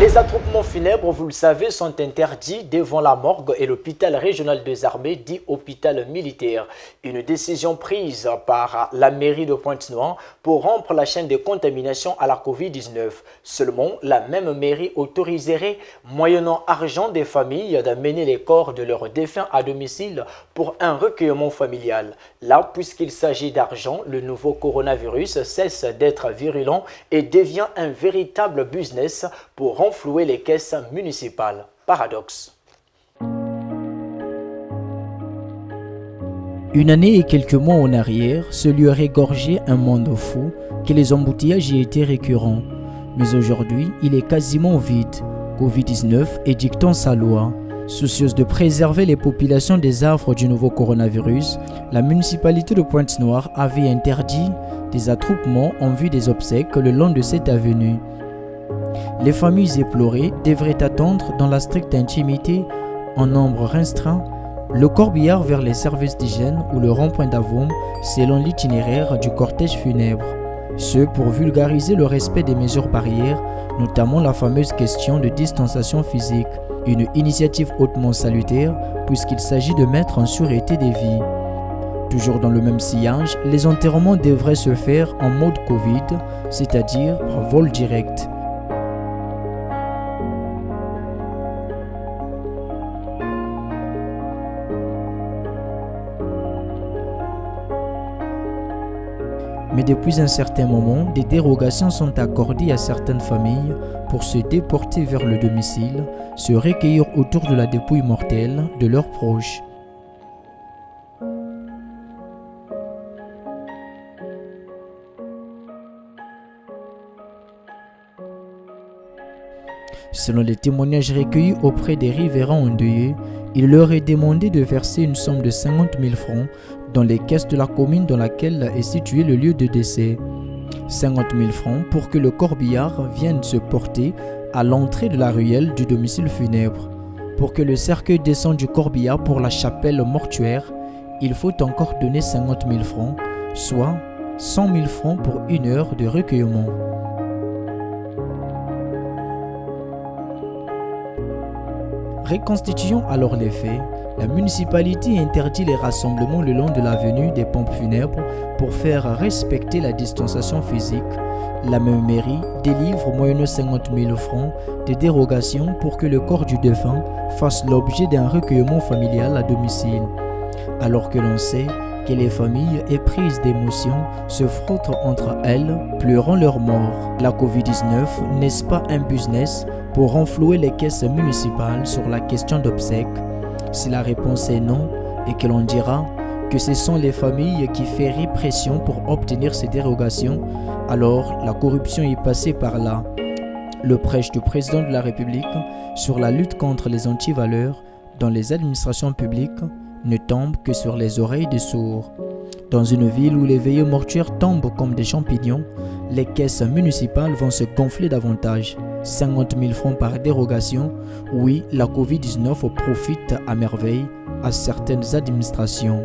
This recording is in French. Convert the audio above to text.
Les attroupements funèbres, vous le savez, sont interdits devant la morgue et l'hôpital régional des armées, dit hôpital militaire. Une décision prise par la mairie de Pointe-Noire pour rompre la chaîne de contamination à la Covid-19. Seulement, la même mairie autoriserait, moyennant argent des familles, d'amener les corps de leurs défunts à domicile pour un recueillement familial. Là, puisqu'il s'agit d'argent, le nouveau coronavirus cesse d'être virulent et devient un véritable business pour renflouer les caisses municipales. Paradoxe. Une année et quelques mois en arrière, ce lieu régorgeait un monde fou, que les embouteillages y étaient récurrents. Mais aujourd'hui, il est quasiment vide. Covid-19 édictant sa loi. Soucieuse de préserver les populations des affres du nouveau coronavirus, la municipalité de Pointe-Noire avait interdit des attroupements en vue des obsèques le long de cette avenue. Les familles éplorées devraient attendre dans la stricte intimité, en nombre restreint, le corbillard vers les services d'hygiène ou le rond-point d'Avoum selon l'itinéraire du cortège funèbre. Ce pour vulgariser le respect des mesures barrières, notamment la fameuse question de distanciation physique, une initiative hautement salutaire puisqu'il s'agit de mettre en sûreté des vies. Toujours dans le même sillage, les enterrements devraient se faire en mode Covid, c'est-à-dire par vol direct. Mais depuis un certain moment, des dérogations sont accordées à certaines familles pour se déporter vers le domicile, se recueillir autour de la dépouille mortelle de leurs proches. Selon les témoignages recueillis auprès des riverains endeuillés, il leur est demandé de verser une somme de 50 000 francs dans les caisses de la commune dans laquelle est situé le lieu de décès. 50 000 francs pour que le corbillard vienne se porter à l'entrée de la ruelle du domicile funèbre. Pour que le cercueil descende du corbillard pour la chapelle mortuaire, il faut encore donner 50 000 francs, soit 100 000 francs pour 1 heure de recueillement. Reconstituons alors les faits. La municipalité interdit les rassemblements le long de l'avenue des pompes funèbres pour faire respecter la distanciation physique. La même mairie délivre moyennant 50 000 francs de dérogation pour que le corps du défunt fasse l'objet d'un recueillement familial à domicile. Alors que l'on sait que les familles éprises d'émotion se frottent entre elles, pleurant leur mort. La Covid-19 n'est-ce pas un business pour renflouer les caisses municipales sur la question d'obsèques? Si la réponse est non et que l'on dira que ce sont les familles qui feront pression pour obtenir ces dérogations, alors la corruption est passée par là. Le prêche du président de la République sur la lutte contre les antivaleurs dans les administrations publiques ne tombe que sur les oreilles des sourds. Dans une ville où les veillées mortuaires tombent comme des champignons, les caisses municipales vont se gonfler davantage. 50 000 francs par dérogation, oui, la Covid-19 profite à merveille à certaines administrations.